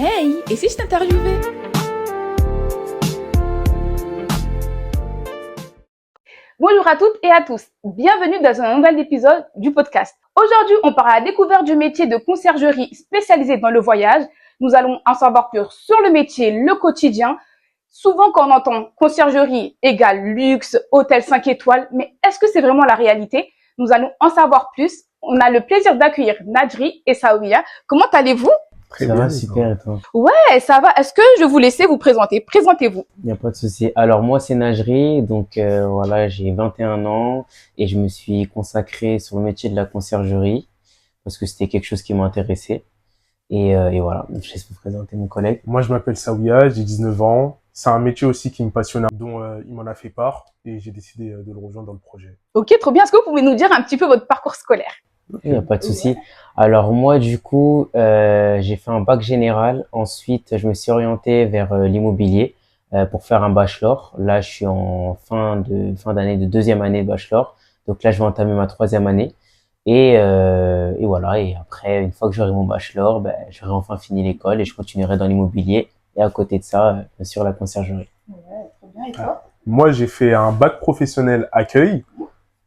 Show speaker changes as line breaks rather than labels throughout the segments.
Hey, et si je t'interviewais?
Bonjour à toutes et à tous, bienvenue dans un nouvel épisode du podcast. Aujourd'hui, on part à la découverte du métier de conciergerie spécialisée dans le voyage. Nous allons en savoir plus sur le métier, le quotidien. Souvent, quand on entend conciergerie égale luxe, hôtel 5 étoiles, mais est-ce que c'est vraiment la réalité? Nous allons en savoir plus. On a le plaisir d'accueillir Nadri et Saouia. Comment allez-vous?
Très bien, super, et toi?
Ouais, ça va. Est-ce que je vous laisse vous présenter? Présentez-vous.
Il n'y a pas de souci. Alors, moi, c'est Najri. Donc, voilà, j'ai 21 ans et je me suis consacré sur le métier de la conciergerie parce que c'était quelque chose qui m'intéressait. Et voilà, je laisse vous présenter mon collègue.
Moi, je m'appelle Saouia, j'ai 19 ans. C'est un métier aussi qui me passionne, dont il m'en a fait part et j'ai décidé de le rejoindre dans le projet.
Ok, trop bien. Est-ce que vous pouvez nous dire un petit peu votre parcours scolaire?
Il n'y a pas de souci. Alors, moi, du coup, j'ai fait un bac général. Ensuite, je me suis orienté vers l'immobilier pour faire un bachelor. Là, je suis en fin d'année de deuxième année de bachelor. Donc là, je vais entamer ma troisième année. Et voilà. Et après, une fois que j'aurai mon bachelor, j'aurai enfin fini l'école et je continuerai dans l'immobilier. Et à côté de ça, bien sûr, la conciergerie.
Ouais, trop bien. Et toi?
Moi, j'ai fait un bac professionnel accueil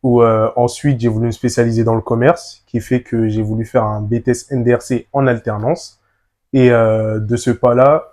où ensuite j'ai voulu me spécialiser dans le commerce, qui fait que j'ai voulu faire un BTS NDRC en alternance. Et de ce pas-là,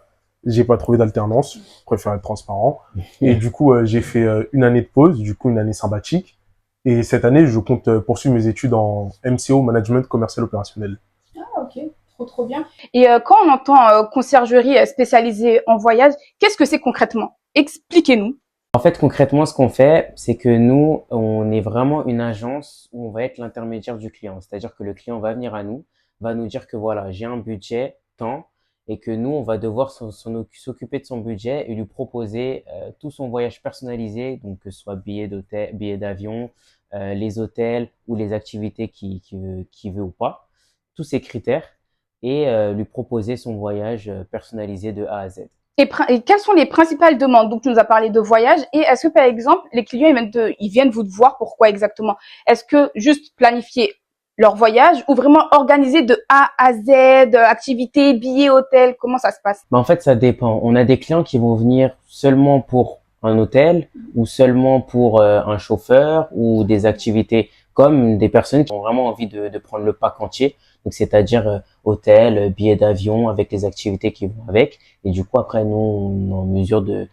j'ai pas trouvé d'alternance, je préfère être transparent. Et du coup, j'ai fait une année de pause, du coup une année sabbatique. Et cette année, je compte poursuivre mes études en MCO, Management Commercial Opérationnel.
Ah, ok. Trop bien. Et quand on entend conciergerie spécialisée en voyage, qu'est-ce que c'est concrètement? Expliquez-nous.
En fait, concrètement, ce qu'on fait, c'est que nous, on est vraiment une agence où on va être l'intermédiaire du client. C'est-à-dire que le client va venir à nous, va nous dire que voilà, j'ai un budget, tant, et que nous, on va devoir s'occuper de son budget et lui proposer tout son voyage personnalisé, donc que ce soit billets d'hôtel, billets d'avion, les hôtels ou les activités qu'il veut ou pas, tous ces critères, et lui proposer son voyage personnalisé de A à Z.
Et quelles sont les principales demandes? Donc, tu nous as parlé de voyage. Et est-ce que, par exemple, les clients, ils viennent vous voir pourquoi exactement? Est-ce que juste planifier leur voyage ou vraiment organiser de A à Z, activités, billets, hôtels? Comment ça se passe?
En fait, ça dépend. On a des clients qui vont venir seulement pour un hôtel ou seulement pour un chauffeur ou des activités, comme des personnes qui ont vraiment envie de prendre le pack entier. Donc, c'est-à-dire hôtel, billets d'avion avec les activités qui vont avec. Et du coup, après, nous, on est en mesure de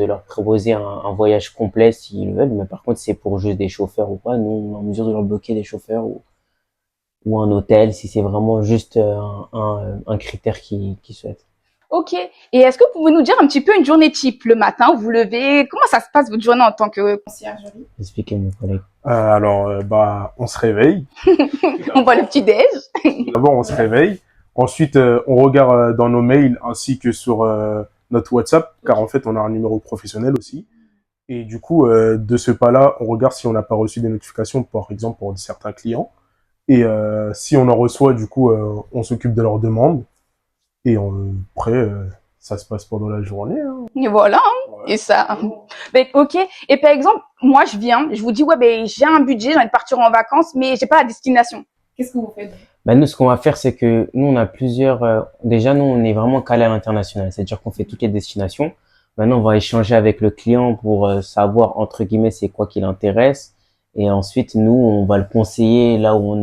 leur proposer un voyage complet s'ils veulent. Mais par contre, c'est pour juste des chauffeurs ou pas. Nous, on est en mesure de leur bloquer des chauffeurs ou un hôtel si c'est vraiment juste un critère qu'ils souhaitent.
Ok. Et est-ce que vous pouvez nous dire un petit peu une journée type le matin, vous levez, comment ça se passe votre journée en tant que conciergerie?
Expliquez mon collègue.
On se réveille.
On voit le petit déj.
D'abord, on se réveille. Ensuite, on regarde dans nos mails ainsi que sur notre WhatsApp, car en fait, on a un numéro professionnel aussi. Et du coup, de ce pas-là, on regarde si on n'a pas reçu des notifications, par exemple, pour certains clients. Et si on en reçoit, du coup, on s'occupe de leurs demandes. Et après, ça se passe pendant la journée. Hein.
Et voilà. Et ça. Ok. Et par exemple, moi, je vous dis, ouais, j'ai un budget, j'ai envie de partir en vacances, mais j'ai pas la destination. Qu'est-ce que vous faites?
Nous, ce qu'on va faire, c'est que nous, on a plusieurs. Déjà, nous, on est vraiment calé à l'international, c'est-à-dire qu'on fait toutes les destinations. Maintenant, on va échanger avec le client pour savoir entre guillemets c'est quoi qui l'intéresse. Et ensuite, nous, on va le conseiller là où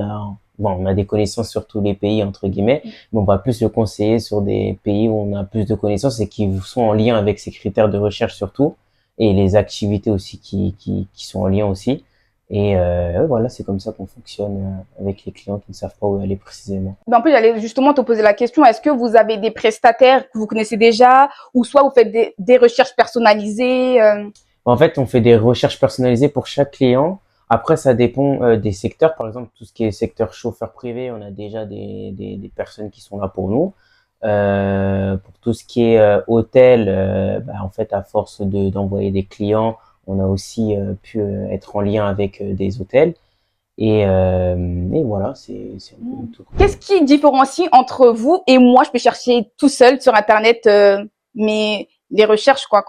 on a des connaissances sur tous les pays entre guillemets, mais on va plus le conseiller sur des pays où on a plus de connaissances et qui sont en lien avec ces critères de recherche surtout, et les activités aussi qui sont en lien aussi. Et voilà, c'est comme ça qu'on fonctionne avec les clients qui ne savent pas où aller précisément.
En plus, j'allais justement te poser la question, est-ce que vous avez des prestataires que vous connaissez déjà, ou soit vous faites des recherches personnalisées?
En fait, on fait des recherches personnalisées pour chaque client. Après, ça dépend des secteurs. Par exemple, tout ce qui est secteur chauffeur privé, on a déjà des personnes qui sont là pour nous. Pour tout ce qui est hôtel, en fait, à force d'envoyer des clients, on a aussi pu être en lien avec des hôtels. Et voilà, c'est un peu tout.
Qu'est-ce qui différencie entre vous et moi? Je peux chercher tout seul sur Internet, mais les recherches, quoi.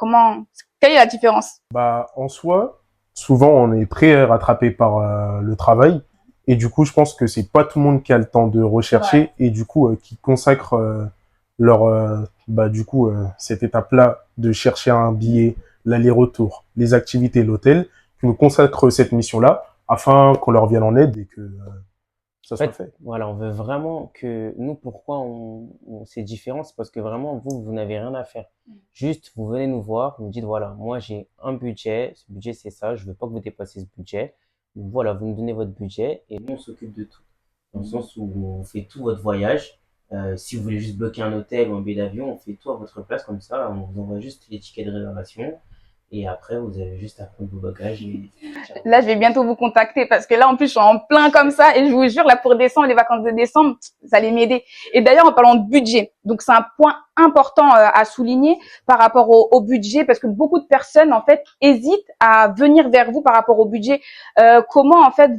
Quelle est la différence?
En soi, souvent, on est très rattrapé par le travail. Et du coup, je pense que c'est pas tout le monde qui a le temps de rechercher et du coup, qui consacre leur, cette étape-là de chercher un billet, l'aller-retour, les activités, l'hôtel, qui nous consacrent cette mission-là afin qu'on leur vienne en aide et que ça
En
soit
fait,
fait.
voilà, on veut vraiment que nous, pourquoi c'est différent, c'est parce que vraiment, vous n'avez rien à faire. Juste, vous venez nous voir, vous nous dites, voilà, moi, j'ai un budget, ce budget, c'est ça, je veux pas que vous dépassiez ce budget. Donc, voilà, vous nous donnez votre budget et nous, on s'occupe de tout. Dans le sens où on fait tout votre voyage. Si vous voulez juste bloquer un hôtel ou un billet d'avion, on fait tout à votre place, comme ça, on vous envoie juste les tickets de réservation. Et après, vous avez juste à prendre vos bagages et
Là, je vais bientôt vous contacter parce que là, en plus, je suis en plein comme ça et je vous jure, là, pour décembre, les vacances de décembre, ça allait m'aider. Et d'ailleurs, en parlant de budget, donc c'est un point important à souligner par rapport au budget parce que beaucoup de personnes, en fait, hésitent à venir vers vous par rapport au budget. Comment, en fait,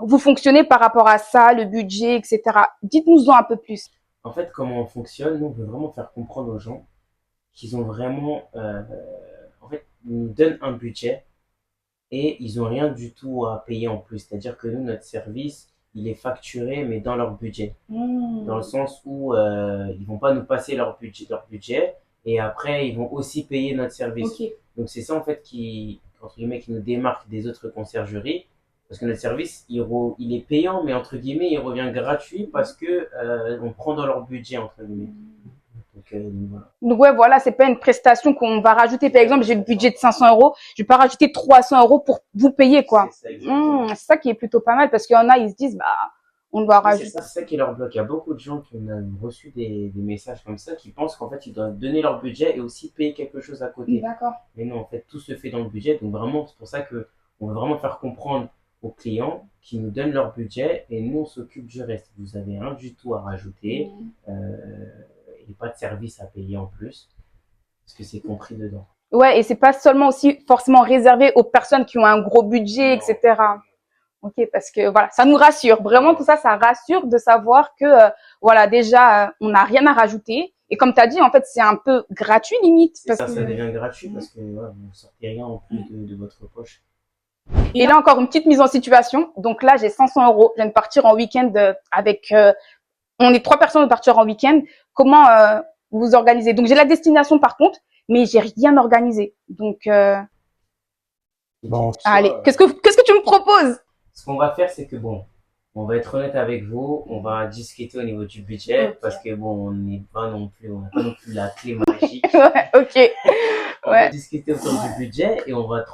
vous fonctionnez par rapport à ça, le budget, etc. Dites-nous-en un peu plus.
en fait, comment on fonctionne, nous, on veut vraiment faire comprendre aux gens qu'ils ont vraiment, en fait, ils nous donnent un budget et ils ont rien du tout à payer en plus. C'est-à-dire que nous, notre service, il est facturé, mais dans leur budget. Dans le sens où ils vont pas nous passer leur budget et après, ils vont aussi payer notre service.
Ok.
Donc, c'est ça, en fait, entre guillemets, qui nous démarque des autres conciergeries. Parce que notre service, il est payant, mais entre guillemets, il revient gratuit parce que on prend dans leur budget, entre guillemets. Donc, voilà.
Donc ouais, voilà, c'est pas une prestation qu'on va rajouter. Par exemple, j'ai le budget de 500 euros, je vais pas rajouter 300 euros pour vous payer, quoi.
C'est ça, exactement.
C'est ça qui est plutôt pas mal parce qu'il y en a, ils se disent, bah, on doit
Oui,
rajouter.
c'est ça qui leur bloque. Il y a beaucoup de gens qui ont reçu des messages comme ça qui pensent qu'en fait, ils doivent donner leur budget et aussi payer quelque chose à côté.
D'accord.
Mais non, en fait, tout se fait dans le budget. Donc vraiment, c'est pour ça que on veut vraiment faire comprendre aux clients qui nous donnent leur budget et nous, on s'occupe du reste. Vous avez rien du tout à rajouter et pas de service à payer en plus parce que c'est compris dedans.
Ouais, et c'est pas seulement aussi forcément réservé aux personnes qui ont un gros budget, etc. Ok, parce que voilà, ça nous rassure. Vraiment, tout ça, ça rassure de savoir que voilà, déjà, on n'a rien à rajouter. Et comme tu as dit, en fait, c'est un peu gratuit limite.
C'est ça, ça devient gratuit parce que voilà, vous ne sortez rien en plus de votre poche.
Et là, encore une petite mise en situation. Donc là, j'ai 500 euros. Je viens de partir en week-end avec... on est 3 personnes de partir en week-end. Comment vous organisez? Donc, j'ai la destination par contre, mais j'ai rien organisé. Donc,
Bon,
allez, qu'est-ce que tu me proposes?
Ce qu'on va faire, c'est que bon, on va être honnête avec vous, on va discuter au niveau du budget parce que bon, on n'a pas non plus la clé magique.
Ouais, ok.
On va discuter autour du budget et on va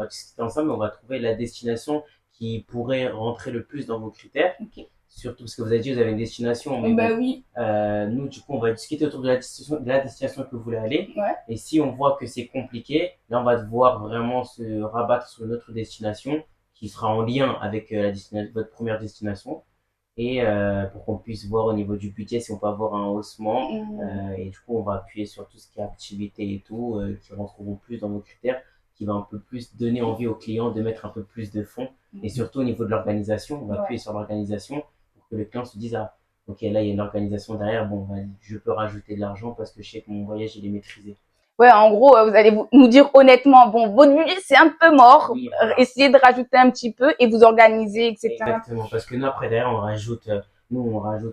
discuter ensemble, et on va trouver la destination qui pourrait rentrer le plus dans vos critères.
Ok.
Surtout parce que vous avez dit que vous avez une destination, mais
Bah
bon,
oui.
nous, du coup, on va discuter autour de la destination que vous voulez aller.
Ouais.
Et si on voit que c'est compliqué, là, on va devoir vraiment se rabattre sur une autre destination qui sera en lien avec votre première destination. Et pour qu'on puisse voir au niveau du budget si on peut avoir un haussement. Et du coup, on va appuyer sur tout ce qui est activité et tout, qui rentreront plus dans vos critères, qui va un peu plus donner envie aux clients de mettre un peu plus de fonds. Et surtout au niveau de l'organisation, on va appuyer sur l'organisation pour que le client se dise, ah, ok, là, il y a une organisation derrière, bon, je peux rajouter de l'argent parce que je sais que mon voyage, il est maîtrisé.
Ouais, en gros, vous allez nous dire honnêtement, bon, votre budget, c'est un peu mort.
Oui, voilà.
Essayez de rajouter un petit peu et vous organiser, etc.
Exactement, parce que nous, après, derrière, on rajoute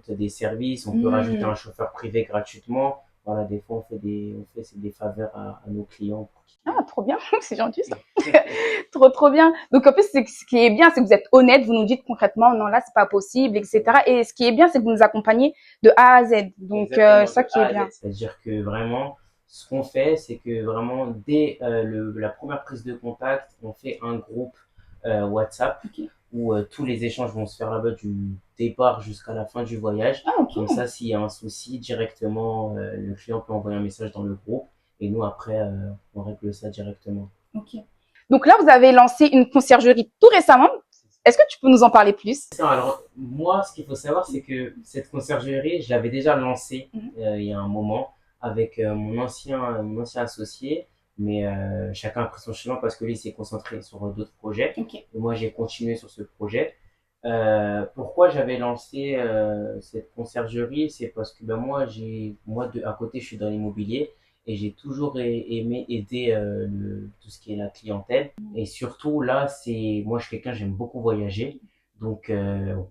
des services, on peut rajouter un chauffeur privé gratuitement. Voilà, des fois, c'est des faveurs à nos clients.
Ah, trop bien, c'est gentil ça. Trop bien. Donc en plus, ce qui est bien, c'est que vous êtes honnête, vous nous dites concrètement, non là, c'est pas possible, etc. Et ce qui est bien, c'est que vous nous accompagnez de A à Z. Donc ça qui est bien.
C'est-à-dire que vraiment, ce qu'on fait, c'est que vraiment, dès la première prise de contact, on fait un groupe WhatsApp où tous les échanges vont se faire là-bas du départ jusqu'à la fin du voyage.
Ah, ok.
Comme ça, s'il y a un souci, directement, le client peut envoyer un message dans le groupe et nous, après, on règle ça directement.
Ok. Donc là, vous avez lancé une conciergerie tout récemment. Est-ce que tu peux nous en parler plus?
Alors, moi, ce qu'il faut savoir, c'est que cette conciergerie, je l'avais déjà lancée il y a un moment avec mon ancien associé, mais chacun a pris son chemin parce que lui s'est concentré sur d'autres projets.
Ok.
Et moi, j'ai continué sur ce projet. Pourquoi j'avais lancé cette conciergerie, c'est parce que ben, à côté, je suis dans l'immobilier et j'ai toujours aimé aider tout ce qui est la clientèle. Et surtout là, moi je suis quelqu'un, j'aime beaucoup voyager. Donc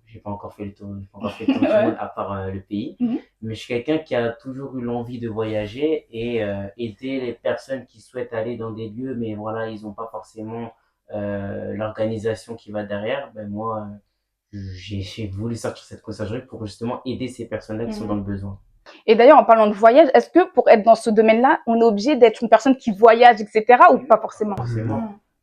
j'ai pas encore fait le tour, j'ai pas encore fait le tour du monde à part le pays. Mais je suis quelqu'un qui a toujours eu l'envie de voyager et aider les personnes qui souhaitent aller dans des lieux, mais voilà, ils ont pas forcément l'organisation qui va derrière. Ben moi, j'ai voulu sortir cette conciergerie pour justement aider ces personnes-là qui sont dans le besoin.
Et d'ailleurs, en parlant de voyage, est-ce que pour être dans ce domaine-là, on est obligé d'être une personne qui voyage, etc., ou pas forcément?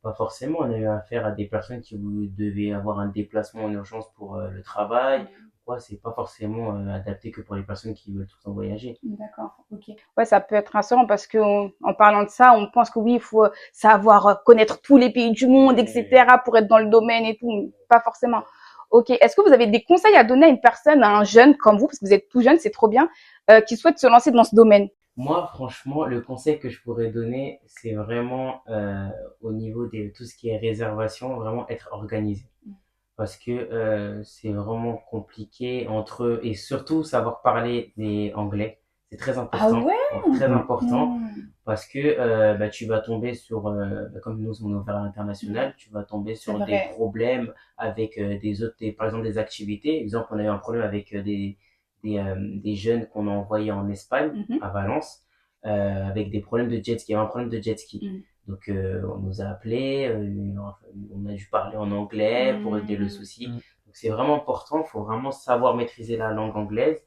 Pas forcément. On a eu affaire à des personnes qui devaient avoir un déplacement en urgence pour le travail. Ouais, c'est pas forcément adapté que pour les personnes qui veulent tout le temps voyager.
D'accord, ok. Ouais, ça peut être rassurant parce que en parlant de ça, on pense que oui, il faut savoir connaître tous les pays du monde, etc., pour être dans le domaine et tout, mais pas forcément. Ok. Est-ce que vous avez des conseils à donner à une personne, à un jeune comme vous, parce que vous êtes tout jeune, c'est trop bien, qui souhaite se lancer dans ce domaine?
Moi, franchement, le conseil que je pourrais donner, c'est vraiment au niveau de tout ce qui est réservation, vraiment être organisé. Parce que c'est vraiment compliqué entre eux et surtout savoir parler des anglais. C'est très important. Très important parce que bah, tu vas tomber sur, comme nous on est ouvert à l'international, tu vas tomber sur des problèmes avec par exemple des activités. Exemple, on a eu un problème avec des jeunes qu'on a envoyés en Espagne, à Valence, avec des problèmes de jet ski. Il y avait un problème de jet ski. Donc on nous a appelés, on a dû parler en anglais pour régler le souci. Donc c'est vraiment important, il faut vraiment savoir maîtriser la langue anglaise.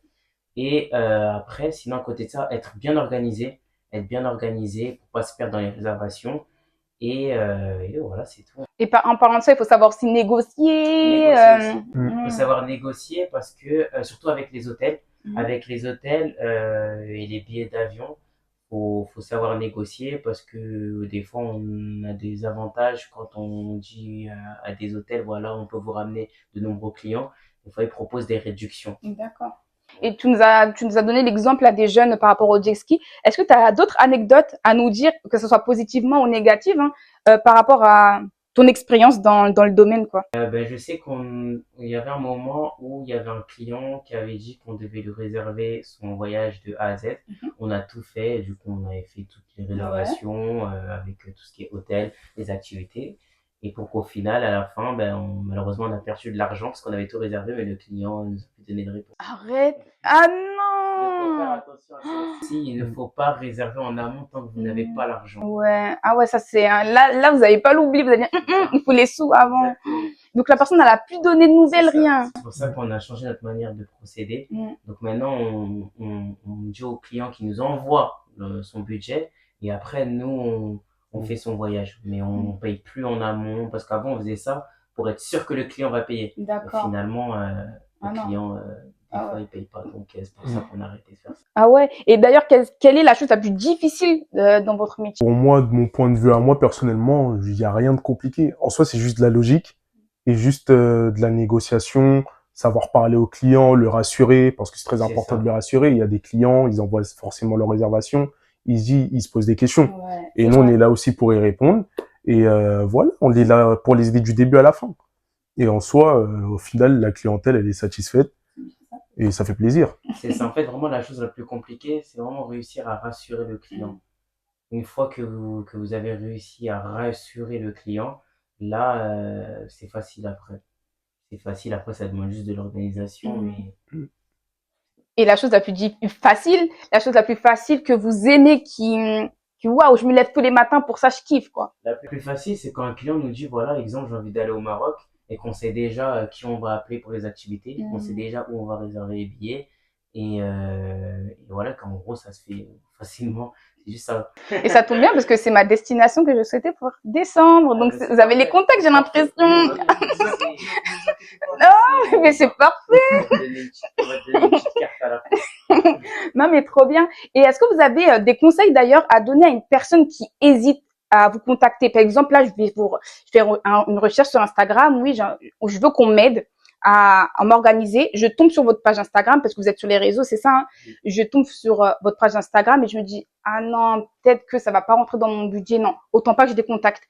Et après, sinon à côté de ça, être bien organisé pour pas se perdre dans les réservations. Et voilà, c'est tout.
Et en parlant de ça, il faut savoir aussi négocier.
Il faut savoir négocier parce que, surtout avec les hôtels, et les billets d'avion, faut savoir négocier parce que des fois on a des avantages quand on dit à des hôtels, voilà, on peut vous ramener de nombreux clients. Des fois, ils proposent des réductions.
D'accord. Et tu nous as donné l'exemple à des jeunes par rapport au jet ski. Est-ce que tu as d'autres anecdotes à nous dire, que ce soit positivement ou négative, par rapport à ton expérience dans le domaine, quoi?
Ben, je sais il y avait un moment où il y avait un client qui avait dit qu'on devait lui réserver son voyage de A à Z. On a tout fait, du coup on avait fait toutes les réservations avec tout ce qui est hôtel, les activités. Et pour qu'au final, à la fin, malheureusement, on a perdu de l'argent parce qu'on avait tout réservé, mais le client nous a plus donné de réponse.
Arrête! Ah
Il faut faire
non!
attention à ça aussi. Il ne faut pas réserver en amont tant que vous n'avez pas l'argent.
Ouais. Ah ouais, ça c'est là vous n'avez pas l'oublié, vous allez dire il faut les sous avant.
Exactement.
Donc la personne elle a plus donné de nouvelles, rien.
C'est pour ça qu'on a changé notre manière de procéder. Donc maintenant, on dit au client qui nous envoie son budget et après nous on fait son voyage, mais on paye plus en amont parce qu'avant on faisait ça pour être sûr que le client va payer.
D'accord.
Et finalement, le client des fois il paye pas, donc c'est pour ça qu'on a arrêté de faire ça.
Ah ouais. Et d'ailleurs, quelle est la chose la plus difficile dans votre métier?
Pour moi, de mon point de vue à moi, personnellement, il n'y a rien de compliqué. En soi, c'est juste de la logique et juste de la négociation, savoir parler au client, le rassurer, parce que c'est très important de le rassurer. Il y a des clients, ils envoient forcément leur réservation, ils se posent des questions.
Ouais,
et nous, on est là aussi pour y répondre. Et voilà, on est là pour les aider du début à la fin. Et en soi, au final, la clientèle, elle est satisfaite. Et ça fait plaisir.
C'est ça, en fait, vraiment la chose la plus compliquée, c'est vraiment réussir à rassurer le client. Une fois que vous avez réussi à rassurer le client, là, c'est facile après. C'est facile, après, ça demande juste de l'organisation. Mais...
Et la chose la plus facile, la chose la plus facile que vous aimez, waouh, je me lève tous les matins pour ça, je kiffe, quoi.
La plus facile, c'est quand un client nous dit, voilà, exemple, j'ai envie d'aller au Maroc, et qu'on sait déjà qui on va appeler pour les activités, qu'on sait déjà où on va réserver les billets, et voilà, qu'en gros, ça se fait facilement. C'est juste ça.
Et ça tombe bien parce que c'est ma destination que je souhaitais pour décembre. Donc, vous avez les contacts, j'ai l'impression. Non, mais c'est parfait. Non, mais trop bien. Et est-ce que vous avez des conseils d'ailleurs à donner à une personne qui hésite à vous contacter? Par exemple, là, je vais faire une recherche sur Instagram. Oui, je veux qu'on m'aide à m'organiser. Je tombe sur votre page Instagram parce que vous êtes sur les réseaux, c'est ça, hein? Je tombe sur votre page Instagram et je me dis, ah non, peut-être que ça va pas rentrer dans mon budget. Non, autant pas que j'ai des contacts.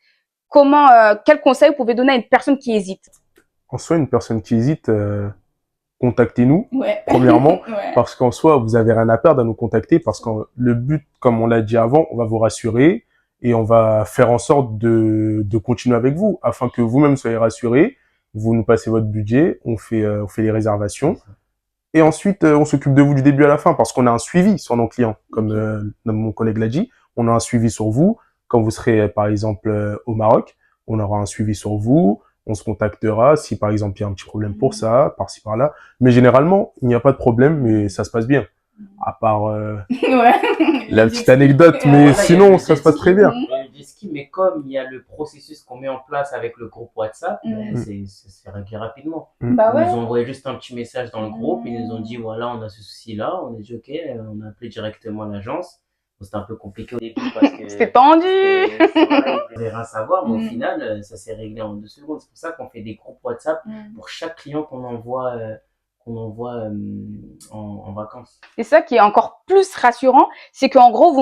Quel conseil vous pouvez donner à une personne qui hésite?
En soi, une personne qui hésite, contactez-nous,
Ouais.
premièrement,
Ouais.
parce qu'en soi, vous avez rien à perdre à nous contacter, parce que le but, comme on l'a dit avant, on va vous rassurer et on va faire en sorte de continuer avec vous, afin que vous-même soyez rassurés. Vous nous passez votre budget, on fait les réservations. Et ensuite, on s'occupe de vous du début à la fin, parce qu'on a un suivi sur nos clients, comme mon collègue l'a dit. On a un suivi sur vous. Quand vous serez, par exemple, au Maroc, on aura un suivi sur vous. On se contactera si, par exemple, il y a un petit problème pour ça, par-ci, par-là. Mais généralement, il n'y a pas de problème, mais ça se passe bien. À part
Ouais.
la petite anecdote, mais
Voilà, il y a
sinon,
le
ça se
jet
passe
ski.
très bien.
Il y a le jet ski, mais comme il y a le processus qu'on met en place avec le groupe WhatsApp, c'est réglé rapidement.
Bah
Ils
ouais.
nous ont envoyé juste un petit message dans le groupe, ils nous ont dit voilà, on a ce souci-là, on a dit ok, on a appelé directement l'agence. Bon, c'était un peu compliqué au début parce que
C'était tendu.
c'est vrai, ils devaient rien savoir, mais au
Mm.
final, ça s'est réglé en 2 secondes. C'est pour ça qu'on fait des groupes WhatsApp pour chaque client qu'on envoie en vacances.
C'est ça qui est encore plus rassurant, c'est qu'en gros,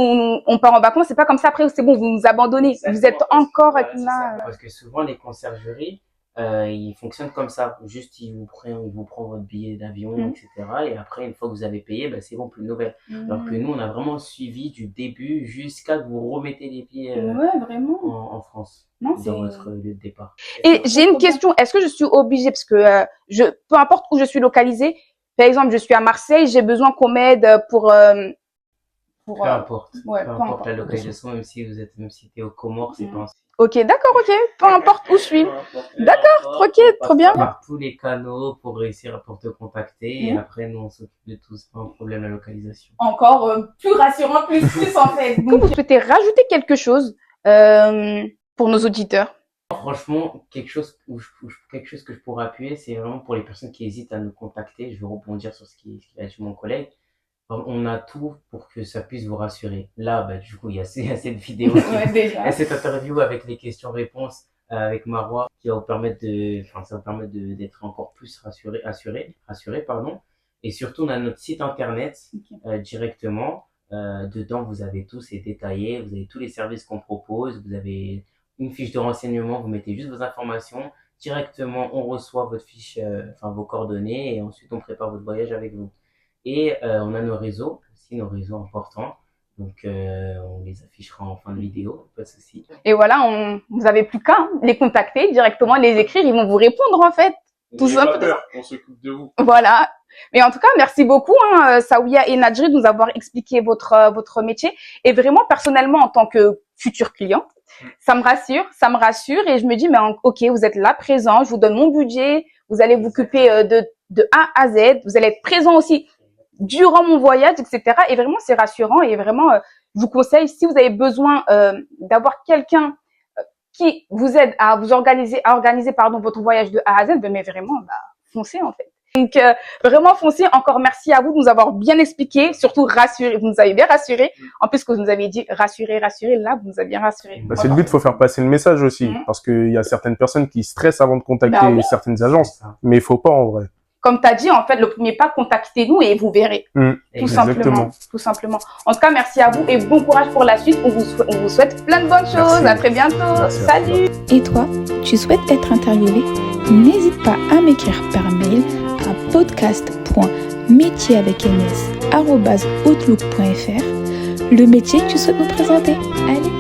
on part en vacances, c'est pas comme ça après, c'est bon, vous nous abandonnez. Vous êtes encore
Voilà, c'est
là.
ça. Parce que souvent les conciergeries, ils fonctionnent comme ça. Juste ils vous prennent votre billet d'avion, etc. Et après, une fois que vous avez payé, bah, c'est bon, plus de nouvelles. Alors que nous, on a vraiment suivi du début jusqu'à que vous remettez les pieds
Ouais, vraiment.
en France,
Non,
dans
c'est...
votre lieu de départ.
Et j'ai une question, est-ce que je suis obligée, parce que peu importe où je suis localisée, par exemple, je suis à Marseille, j'ai besoin qu'on m'aide pour
Peu importe.
ouais,
Peu
peu
importe
importe.
la localisation, même si t'es aux Comores, c'est pas un souci.
Ok, d'accord, ok, peu importe où je suis. D'accord, ok, trop bien.
Par tous les canaux pour réussir pour te contacter et après nous on s'occupe de tout, c'est pas un problème la localisation.
Encore plus rassurant, plus en fait. Donc, vous souhaitez rajouter quelque chose pour nos auditeurs?
Franchement, quelque chose que je pourrais appuyer, c'est vraiment pour les personnes qui hésitent à nous contacter. Je vais rebondir sur ce qu'a dit mon collègue. On a tout pour que ça puisse vous rassurer. Là, bah, du coup, il y a cette vidéo,
déjà.
cette interview avec les questions-réponses avec Marois qui va vous permettre d'être encore plus rassuré, pardon. Et surtout, on a notre site internet directement. Dedans, vous avez tout, c'est détaillé. Vous avez tous les services qu'on propose. Vous avez une fiche de renseignement. Vous mettez juste vos informations. Directement, on reçoit votre fiche, vos coordonnées et ensuite on prépare votre voyage avec vous. Et on a nos réseaux importants. Donc on les affichera en fin de vidéo, pas de souci.
Et voilà, vous avez plus qu'à les contacter directement, les écrire, ils vont vous répondre en fait. Tout simplement.
On s'occupe de vous.
Voilà. Mais en tout cas, merci beaucoup, Saouya et Nadjri, de nous avoir expliqué votre métier. Et vraiment, personnellement, en tant que futur client, ça me rassure et je me dis, mais ok, vous êtes là, présent, je vous donne mon budget, vous allez vous occuper de A à Z, vous allez être présent aussi durant mon voyage, etc. Et vraiment, c'est rassurant et vraiment, je vous conseille, si vous avez besoin d'avoir quelqu'un qui vous aide à organiser votre voyage de A à Z, mais vraiment, foncez en fait. Donc vraiment foncez. Encore merci à vous de nous avoir bien expliqué, surtout rassuré. Vous nous avez bien rassuré. En plus que vous nous avez dit rassurer, là vous nous avez bien rassuré.
Bah, c'est le but, faut faire passer le message aussi, parce qu'il y a certaines personnes qui stressent avant de contacter certaines agences, mais il faut pas en vrai.
Comme tu as dit, en fait, le premier pas, contactez-nous et vous verrez. Tout simplement. En tout cas, merci à vous et bon courage pour la suite. On vous souhaite plein de bonnes choses. À très bientôt.
Merci.
Salut.
Et toi, tu souhaites être interviewé? N'hésite pas à m'écrire par mail à podcast.métieravecns@outlook.fr le métier que tu souhaites nous présenter. Allez!